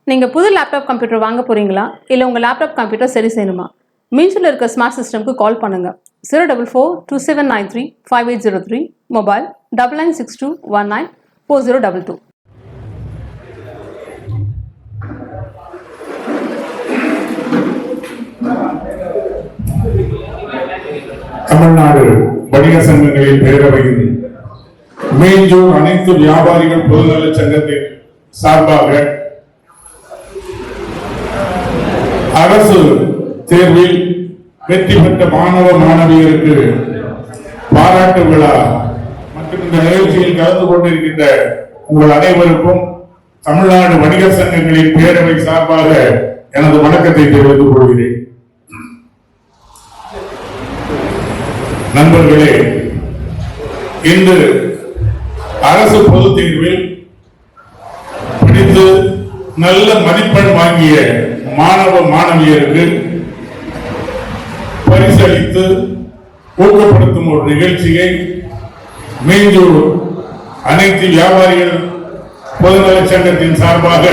நீங்கள் புது laptop computer வாங்க போகிறீங்களா இல்லை உங்கள் லேப்டாப் கம்ப்யூட்டர் சரி செய்யணுமா? மீன்ஸில் இருக்க ஸ்மார்ட் சிஸ்டம்க்கு கால் பண்ணுங்கள். 04427935803, மொபைல் 9962194022. தமிழ்நாடு வணிக சங்கங்களின் பேரவையில் மேஞ்சூர் அனைத்து வியாபாரிகள் பொதுநல சங்கத்தின் சார்பாக அரசு தேர்வில் வெற்றி பெற்ற மாணவ மாணவியருக்கு பாராட்டு விழா மற்றும் இந்த நிகழ்ச்சியில் கலந்து கொண்டிருக்கின்ற உங்கள் அனைவருக்கும் தமிழ்நாடு வணிக சங்கங்களின் பேரவை சார்பாக எனது வணக்கத்தை தெரிவித்துக் கொள்கிறேன். நண்பர்களே, இன்று அரசு பொதுத் தேர்வில் படித்து நல்ல மதிப்பெண் வாங்கிய மாணவ மாணவியருக்கு பரிசளித்து ஊக்கப்படுத்தும் ஒரு நிகழ்ச்சியை மேஞ்சூர் அனைத்து வியாபாரிகள் பொதுநல சங்கத்தின் சார்பாக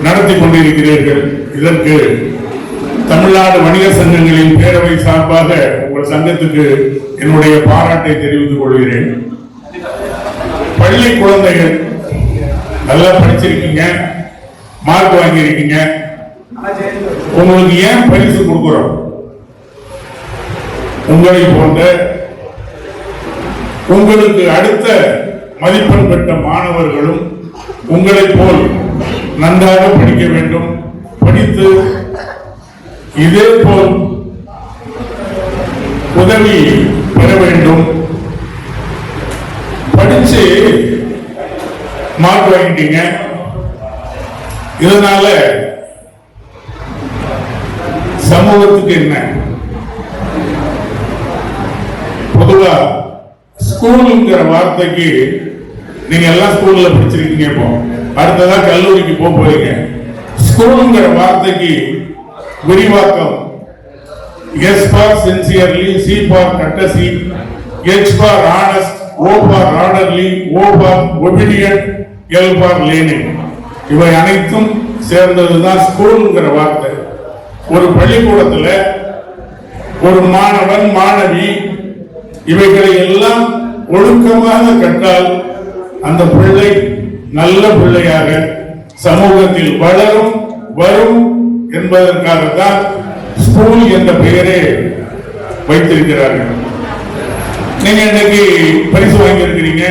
நடத்தி கொண்டிருக்கிறீர்கள். இதற்கு தமிழ்நாடு வணிக சங்கங்களின் பேரவை சார்பாக உங்கள் சங்கத்துக்கு என்னுடைய பாராட்டை தெரிவித்துக் கொள்கிறேன். பள்ளி குழந்தைகள் நல்லா படிச்சிருக்கீங்க, மார்க் வாங்கியிருக்கீங்க. உங்களுக்கு ஏன் பரிசு கொடுக்கிறோம்? உங்களை போன்ற உங்களுக்கு அடுத்த மதிப்பெண் பெற்ற மாணவர்களும் உங்களை போல் நன்றாக படிக்க வேண்டும், படித்து இதே போல் உதவி பெற வேண்டும். படிச்சு மார்க் வாங்கிட்டீங்க, இதனால சமூகத்துக்கு என்ன? பொதுவா ஸ்கூலுங்கிற வார்த்தைக்கு நீங்க எல்லாம் ஸ்கூல்ல படிச்சிருக்கீங்க, இப்போ அடுத்ததா கல்லூரிக்கு போறீங்க. ஸ்கூலுங்கிற வார்த்தைக்கு விரிவாக்கம் S for sincerely, C for courtesy, H for honest, O for orderly, O for obedient, L for learning. இவை அனைத்தும் சேர்ந்ததுதான் ஸ்கூலுங்கிற வார்த்தை. ஒரு பள்ளிக்கூடத்துல ஒரு மாணவன் மாணவி இவைகளை எல்லாம் ஒழுக்கமாக கற்றால் அந்த பிள்ளை நல்ல பிள்ளையாக சமூகத்தில் வளரும் வரும் என்பதற்காகத்தான் ஸ்கூல் என்ற பெயரே வைத்திருக்கிறார்கள். நீங்க இன்னைக்கு பரிசு வாங்கியிருக்கிறீங்க,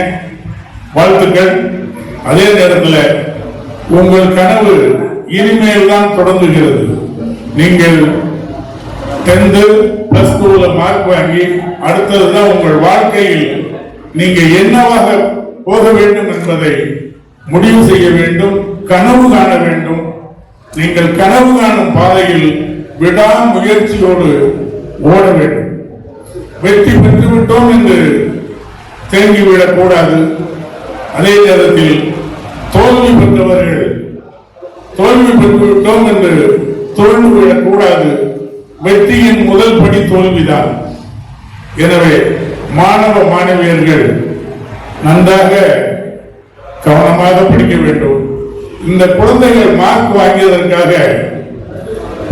வாழ்த்துக்கள். அதே நேரத்தில் உங்கள் கனவு இனிமேல் தான் தொடங்குகிறது. நீங்கள் 10th plus 2ல மார்க் வாங்கி அடுத்ததுதான் உங்கள் வாழ்க்கையில் நீங்க என்னவாக போக வேண்டும் என்பதை முடிவு செய்ய வேண்டும், கனவு காண வேண்டும். நீங்கள் கனவு காணும் பாதையில் விடாமுயற்சியோடு ஓட வேண்டும். வெற்றி பெற்றுவிட்டோம் என்று தேங்கிவிடக் கூடாது. அதே நேரத்தில் தோல்வி பெற்றவர்கள் தோல்வி பெற்றுவிட்டோம் என்று தோல்வி விடக் கூடாது. வெற்றியின் முதல் படி தோல்விதான். எனவே மாணவ மாணவியர்கள் நன்றாக கவனமாக படிக்க வேண்டும். இந்த குழந்தைகள் மார்க் வாங்கியதற்காக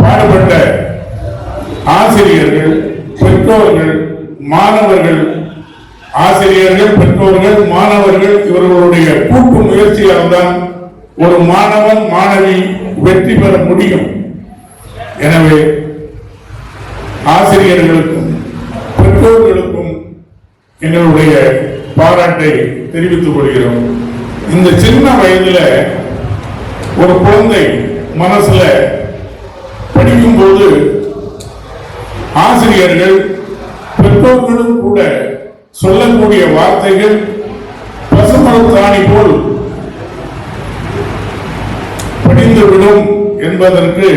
பாடுபட்ட ஆசிரியர்கள், பெற்றோர்கள், மாணவர்கள், ஆசிரியர்கள், பெற்றோர்கள், மாணவர்கள் இவர்களுடைய கூட்டு முயற்சியால் தான் ஒரு மாணவன் மாணவி வெற்றி பெற முடியும். எனவே ஆசிரியர்களுக்கும் பெற்றோர்களுக்கும் எங்களுடைய பாராட்டை தெரிவித்துக் கொள்கிறோம். இந்த சின்ன வயதுல ஒரு குழந்தை மனசுல படிக்கும் போது ஆசிரியர்கள் பெற்றோர்களும் கூட சொல்லக்கூடிய வார்த்தைகள் பசுமரத்தாணி போல் படிந்துவிடும் என்பதற்கு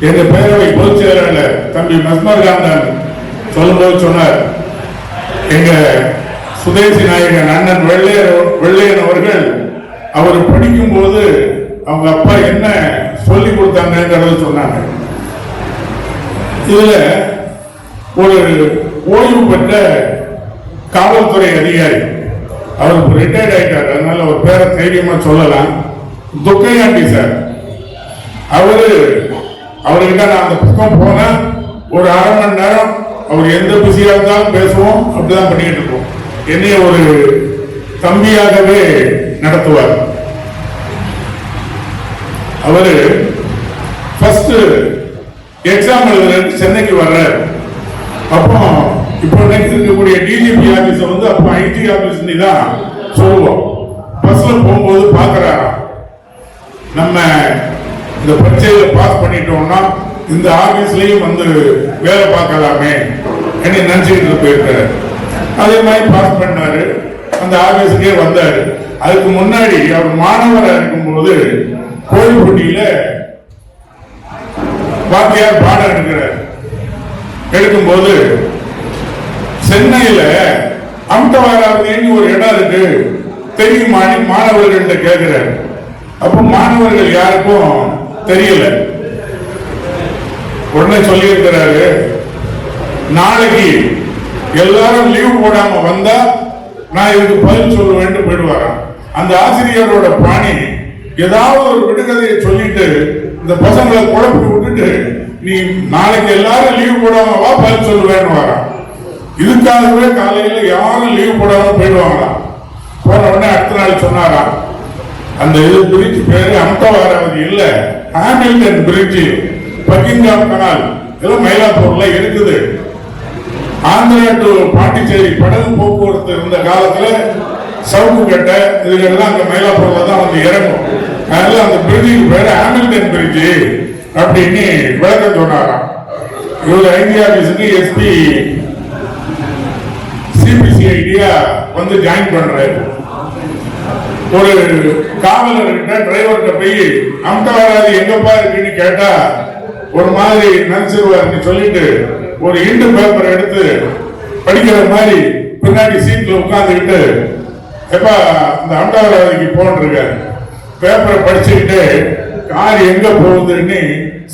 எங்க பேரவை பொதுச் செயலாளர் தம்பி மஸ்மர்காந்தன் சொல்லும்போது சொன்னார். எங்க சுதேசி நாயகன் அண்ணன் வெள்ளையன் அவர்கள் அவர் படிக்கும் போது அவங்க அப்பா என்ன சொல்லி கொடுத்தாங்கிறத சொன்னாங்க. இதுல ஒரு ஓய்வு பெற்ற காவல்துறை அதிகாரி, அவர் ரிட்டையர்ட் ஆயிட்டார், அதனால ஒரு பேரை தைரியமா சொல்லலாம், துக்கையாண்டி சார். அவர்கிட்ட நான் அந்த பக்கம் போனா ஒரு அரை மணி நேரம் அவர் எந்த பிஸியா இருந்தாலும் பேசுவோம், அப்படிதான் பண்ணிட்டு இருக்கோம். என்னைய ஒரு தம்பியாகவே நடத்துவார். அவரு ஃபர்ஸ்ட் எக்ஸாம் எழுதுற சென்னைக்கு வர்றாரு. அப்போ இப்போ இருக்கக்கூடிய டிஜிபி ஆபீஸ் வந்து அப்போ ஐடி ஆபீஸ் தான் சொல்லுவோம். பஸ்ல போகும்போது பாக்குறாராம், நம்ம இந்த பரீட்சையில பாஸ் பண்ணிட்டோம்னா இந்த ஆபீஸ்லயும் வந்து வேலை பார்க்கலாமே என்ன நினைச்சுட்டு போயிருக்காரு. அதே மாதிரி பாஸ் பண்ணாரு, அந்த ஆபீஸுக்கே வந்தாரு. அதுக்கு முன்னாடி அவர் மாணவராக இருக்கும்போது கோயில்பட்டியில வாத்தியார் பாடம் எடுக்கும்போது சென்னையில அம்தவாராவதின்னு ஒரு இடம் இருக்கு தெரியுமா மாணவர்கள்ட்ட கேட்கிறாரு. அப்ப மாணவர்கள் யாருக்கும் தெரியல. உடனே சொல்லி இருக்கிறாரு, நாளைக்கு எல்லாரும் லீவ் போடாம வந்தா நான் இதுக்கு பதில் சொல்லுவேன் போயிடுவாராம். அந்த ஆசிரியரோட பாணி ஏதாவது ஒரு விடுகதையை சொல்லிட்டு இந்த பசங்களை குழப்பி விட்டுட்டு நீ நாளைக்கு எல்லாரும் லீவ் போடாம வா பதில் சொல்லுவேன்னு வரான். இதுக்காகவே காலையில யாரும் லீவ் போடாம போயிடுவாங்களாம். போன உடனே அடுத்த நாள் சொன்னாராம், அந்த இது பிரிட்ஜ் பேரு அம்தவாராவதி இல்ல, ஹாமில்டன் பிரிட்ஜ், பக்கிங்காம் கனால் இதெல்லாம் மயிலாப்பூர்ல இருக்குது. ஆந்திரா டு பாண்டிச்சேரி படகு போக்குவரத்து இருந்த காலத்துல சவுக்கு கட்டை இதுலாம் அங்க மயிலாப்பூர்ல தான் வந்து இறங்கும். அதனால அந்த பிரிட்ஜுக்கு பேரு ஹாமில்டன் பிரிட்ஜ் அப்படின்னு விளக்கம் சொன்னாராம். இவர் ஐடி ஆபீஸுக்கு எஸ்பி சிபிசிஐடியா வந்து ஜாயின் பண்றாரு. ஒரு காவலர்கிட்ட டிரைவர்கிட்ட போய் அம்தவாராதி எங்கப்பா இருக்குன்னு கேட்டா ஒரு மாதிரி நினைச்சிருவாருன்னு சொல்லிட்டு ஒரு இண்டு பேப்பர் எடுத்து படிக்கிற மாதிரி பின்னாடி சீட்ல உட்கார்ந்துக்கிட்டு எப்ப இந்த அம்தவாராதிக்கு போன்றிருக்காரு. பேப்பரை படிச்சுக்கிட்டு கார் எங்க போகுதுன்னு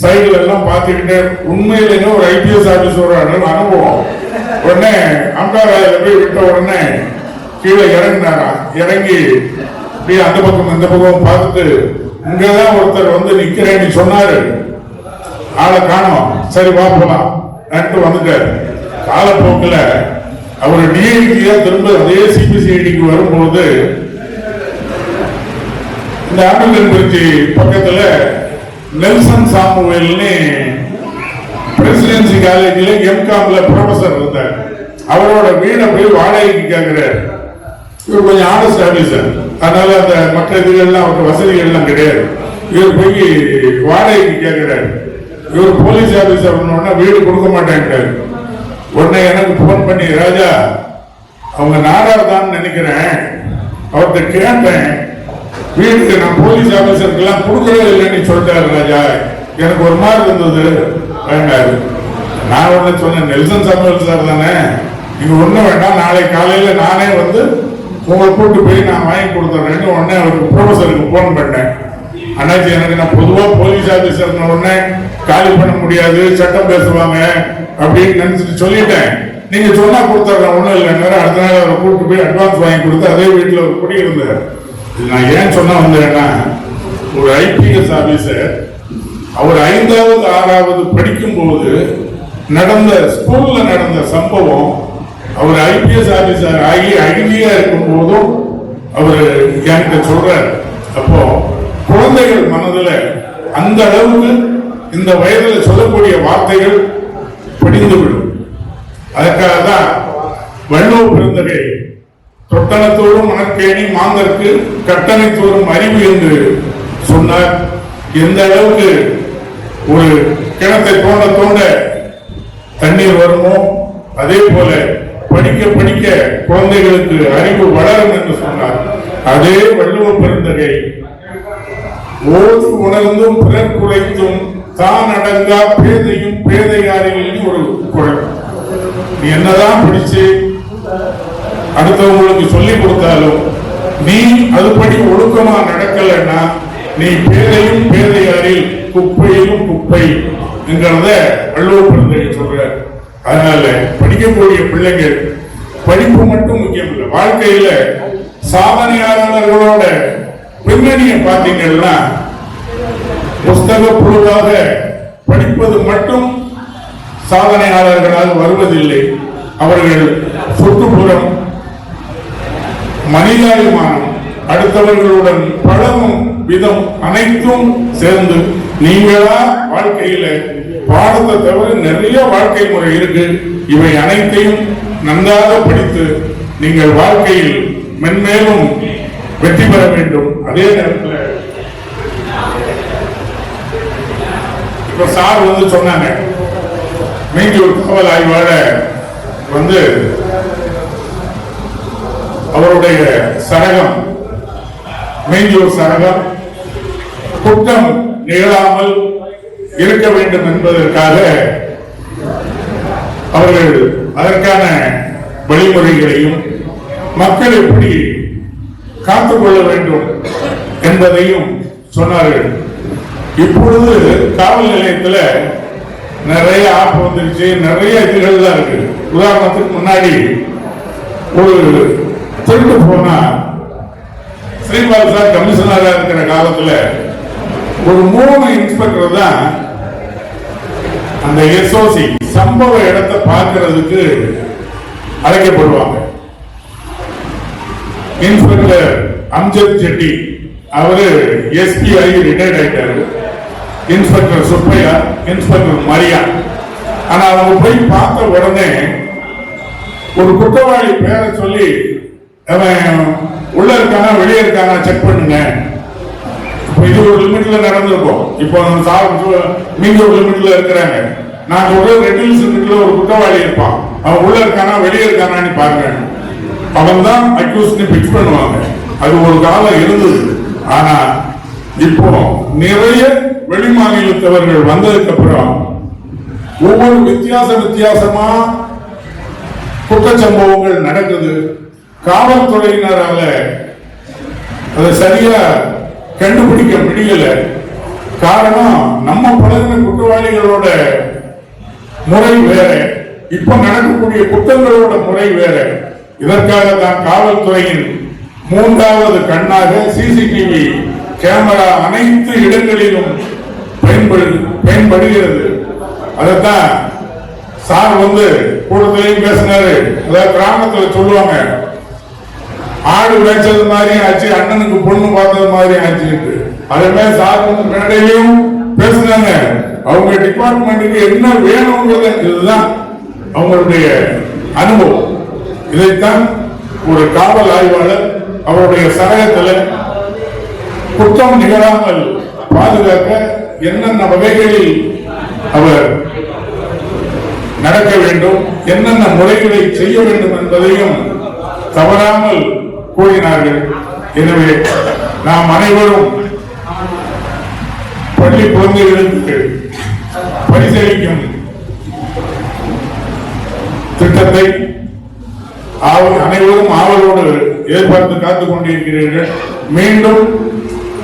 சைடுல எல்லாம் பார்த்துக்கிட்டு உண்மையிலேயே ஒரு ஐபிஎஸ் ஆபீஸரோட அனுபவம். உடனே அம்தவாராதியில போய் விட்ட உடனே கீழே இறங்கினாரா. இறங்கி அப்படியே அந்த பக்கம் இந்த பக்கம் பார்த்துட்டு இங்கதான் ஒருத்தர் வந்து நிக்கிறேன்னு சொன்னாரு. ஆளை காணோம், சரி வா போலாம் வந்துட்டாரு. காலப்போக்கில் அவர் டிஐடியா திரும்ப அதே சிபிசிஐடிக்கு வரும்போது இந்த ஹாமில்டன் பிரிட்ஜ் பக்கத்துல நெல்சன் சாமுவேல்னு பிரசிடென்சி காலேஜில் எம்காம்ல ப்ரொஃபசர் இருந்தார். அவரோட வீடை போய் வாடகைக்கு கேட்கிறார். இவர் கொஞ்சம் ஆனஸ்ட் ஆபீசர், அதனால அந்த மற்ற இதுகள்லாம் அவருக்கு வசதிகள்லாம் கிடையாது. இவர் போய் வாடகைக்கு கேட்கிறாரு. இவர் போலீஸ் ஆபீசர் வீடு கொடுக்க மாட்டேன்ட்டாரு. உடனே எனக்கு போன் பண்ணி, ராஜா அவங்க நாடார் தான் நினைக்கிறேன், அவர்கிட்ட கேட்டேன், வீட்டுக்கு நான் போலீஸ் ஆபீசருக்கு எல்லாம் கொடுக்கவே இல்லைன்னு சொல்லிட்டாரு ராஜா. எனக்கு ஒரு மாதிரி இருந்தது வேண்டாரு. நான் உடனே சொன்னேன், நெல்சன் சாமுவேல் சார் தானே, நீங்க ஒண்ணும் வேண்டாம், நாளை காலையில நானே வந்து உங்களை கூட்டு போய் நான் வாங்கி கொடுத்துறேன்னு உடனே அவருக்கு ப்ரொஃபஸருக்கு போன் பண்ணேன். அண்ணாச்சி எனக்கு நான் பொதுவா போலீஸ் ஆபீசர் உடனே காலி பண்ண முடியாது, சட்டம் பேசுவாங்க அப்படின்னு நினைச்சிட்டு சொல்லிட்டேன். நீங்க சொன்னா கொடுத்துறேன், ஒண்ணும் இல்லை. அடுத்த நாள் அவரை கூட்டு போய் அட்வான்ஸ் வாங்கி கொடுத்து அதே வீட்டில் ஒரு குடியிருந்தார். நான் ஏன் சொன்ன வந்தேன்னா, ஒரு ஐபிஎஸ் ஆபீசர் அவர் 5வது 6வது படிக்கும் போது நடந்த ஸ்கூல்ல நடந்த சம்பவம், அவர் ஐபிஎஸ் ஆபீசர் ஆகி ஐடியா இருக்கும் போதும் அவர் என்கிட்ட சொல்றார். அப்போ குழந்தைகள் மனதில் அந்த அளவுக்கு இந்த வயதில் சொல்லக்கூடிய வார்த்தைகள் படிந்துவிடும். அதற்காக தான் வள்ளுவ பெருந்தகை தொட்டனத்தோறும் மணற்கேணி மாந்தற்கு கட்டணைத்தோறும் அறிவு என்று சொன்னார். எந்த அளவுக்கு ஒரு கிணத்தை தோண்ட தோண்ட தண்ணீர் வருமோ அதே போல படிக்க படிக்க குழந்தைகளுக்கு அறிவு வளரும் என்று சொன்னார். அதே வள்ளுவ பெருந்தகை ஓது உணர்ந்தும் பிறர் குறைத்தும் தான் அடங்கா பேதையும் பேதையாரில் ஒரு குறை. நீ என்னதான் படிச்சு அடுத்தவங்களுக்கு சொல்லி கொடுத்தாலும் நீ அதுபடி ஒழுக்கமா நடக்கலன்னா நீ பேதையும் பேதையாரில் குப்பையிலும் குப்பை என்கிறத வள்ளுவ பெருந்தகை சொல்ற. அதனால படிக்கக்கூடிய பிள்ளைகள் படிப்பு மட்டும் முக்கியம் இல்லை, வாழ்க்கையில சாதனையாளர்களோட பின்னணியை பார்த்தீங்கன்னா புஸ்தக புத்தகப்புழுவாக படிப்பது மட்டும் சாதனையாளர்களாக வருவதில்லை. அவர்கள் சுற்றுப்புறம், மனிதாபிமானம், அடுத்தவர்களுடன் பழகும் விதம் அனைத்தும் சேர்ந்து நீங்களா வாழ்க்கையில பாடத்தை தவிர நிறைய வாழ்க்கை முறை இருக்கு. இவை அனைத்தையும் நன்றாக படித்து நீங்கள் வாழ்க்கையில் மென்மேலும் வெற்றி பெற வேண்டும். அதே நேரத்தில் இப்ப சார் சொன்னாங்க, மீஞ்சூர் காவல் ஆய்வாளர் அவருடைய சரகம், மீஞ்சூர் சரகம் குற்றம் நிகழாமல் இருக்க வேண்டும் என்பதற்காக அவர்கள் அதற்கான வழிமுறைகளையும் மக்கள் எப்படி காத்துக்கொள்ள வேண்டும் என்பதையும் சொன்னார்கள். இப்பொழுது காவல் நிலையத்தில் நிறைய ஆப் வந்துருச்சு, நிறைய இதுகள் தான் இருக்கு. உதாரணத்துக்கு முன்னாடி ஒரு திருட்டு போனா ஸ்ரீபால் சார் கமிஷனராக இருக்கிற காலத்தில் ஒரு 3 இன்ஸ்பெக்டர் தான் அந்த எஸ்ஓசி சம்பவ இடத்தை பார்க்கிறதுக்கு அழைக்கப்படுவாங்க. இன்ஸ்பெக்டர் அம்ஜத் செட்டி அவரு எஸ்பி ஆகி ரிட்டையர்ட் ஆயிட்டாரு. Inspector Subbaiah, inspector Maria. ஆனா அவங்க போய் பார்த்த உடனே ஒரு குற்றவாளி பேரை சொல்லி அவன் உள்ள இருக்கானா வெளியே இருக்கானா செக் பண்ணுங்க. இது ஒரு லிமிட்ல நடந்திருக்கும். இப்போ நீங்க ஒரு லிமிட்ல இருக்கிறாங்க. நான் சொல்றது ரெட் ஹில்ஸ் லிமிட்ல ஒரு குற்றவாளி இருப்பான், அவன் உள்ள இருக்கானா வெளியே இருக்கானான்னு பாருங்க. அவன் தான் அக்யூஸ்ட் பிக்ஸ் பண்ணுவாங்க. அது ஒரு காலம் இருந்தது. ஆனா இப்போ நிறைய வெளிமாநிலத்தவர்கள் வந்ததுக்கு அப்புறம் ஒவ்வொரு வித்தியாசமா குற்றச்சம்பவங்கள் நடக்குது. காவல்துறையினரால அதை சரியா கண்டுபிடிக்க முடியல. காரணம், நம்ம பழகின குற்றவாளிகளோட முறை வேற, இப்ப நடக்கக்கூடிய குற்றங்களோட முறை வேற. இதற்காக தான் காவல்துறையின் 3வது கண்ணாக சிசிடிவி கேமரா அனைத்து இடங்களிலும் பயன்படுகிறது. அதைத்தான் சார் கூட்டத்திலையும் பேசினாரு. அதாவது கிராமத்தில் சொல்லுவாங்க, ஆடு வேச்சது மாதிரி ஆச்சு, அண்ணனுக்கு பொண்ணு பார்த்தது மாதிரி ஆச்சு. அதே மாதிரி சார் மேடையிலும் பேசினாங்க. அவங்க டிபார்ட்மெண்ட்டுக்கு என்ன வேணுங்கிறத, இதுதான் அவங்களுடைய அனுபவம். இதைத்தான் ஒரு காவல் ஆய்வாளர் அவருடைய சரகத்தில் குற்றம் நிகழாமல் பாதுகாக்க என்னென்ன வகைகளில் அவர் நடக்க வேண்டும், என்னென்ன முறைகளை செய்ய வேண்டும் என்பதையும் தவறாமல் கூறினார்கள். எனவே நாம் அனைவரும் பள்ளி குழந்தைகளுக்கு பரிசளிக்கும் திட்டத்தை அனைவரும் ஆவலோடு எதிர்பார்த்து காத்துக் கொண்டிருக்கிறீர்கள். மீண்டும்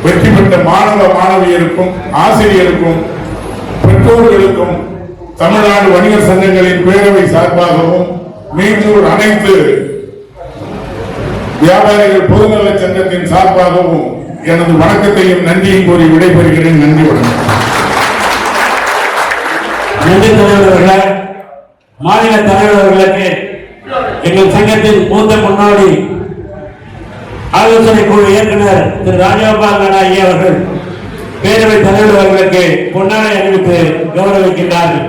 வெற்றி பெற்ற மாணவ மாணவியருக்கும் ஆசிரியருக்கும் பெற்றோர்களுக்கும் தமிழ்நாடு வணிகர் சங்கங்களின் பேரவை சார்பாகவும் மீண்டும் அனைத்து வியாபாரிகள் பொதுநல சங்கத்தின் சார்பாகவும் எனது வணக்கத்தையும் நன்றியும் கூறி விடைபெறுகிறேன். நன்றி, வணக்கம். நன்றி தலைவர்களே, மாநில தலைவர்களுக்கு, எங்கள் சங்கத்தின் மூத்த முன்னோடி ஆலோசனை குழு இயக்குனர் திரு ராஜகோபால் ஐயா அவர்கள் பேரவைத் தலைவர் அவர்களுக்கு பொன்னாடை அணிவித்து கௌரவிக்கின்றார்கள்.